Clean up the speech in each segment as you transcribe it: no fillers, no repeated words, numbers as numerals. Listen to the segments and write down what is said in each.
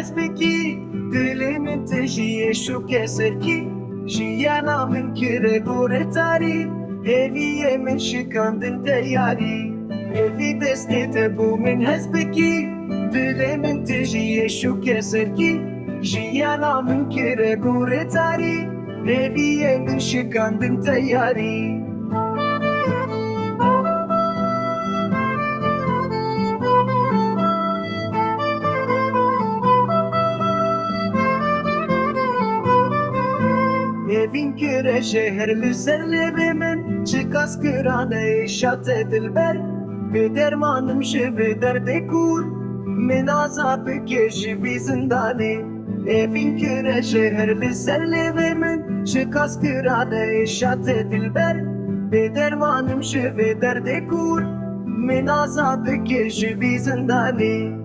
حسبكي دلي من تجي شو كسركي جيانا من كره غورتاري هذي من شكاندن تياري هذي دستي تبو من حسبكي دلي من تجي شو كسركي جيانا من كره غورتاري هذي من شكاندن تياري Evin kire şehirli serlerimin Çıkas kırane şat edilber Ve dermanım şevi derde kur Min azabı keşi bir zindani Evin kire şehirli serlerimin Çıkas kırane şat edilber Ve dermanım şevi derde kur Min azabı keşi bir zindani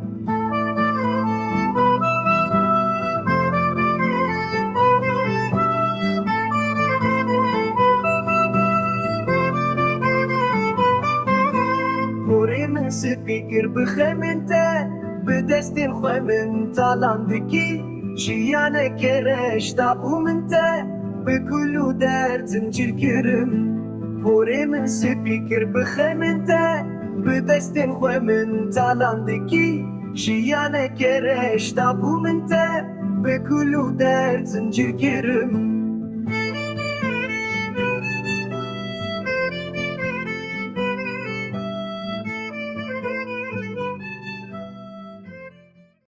من سفكر بخمنتا بدستين خمن طالاندكي جيانا كراش تابو منتا بكلو دار زنجير كرم بوري من سفكر بخمنتا بدستين خمن طالاندكي جيانا كراش تابو منتا بكلو دار زنجير كرم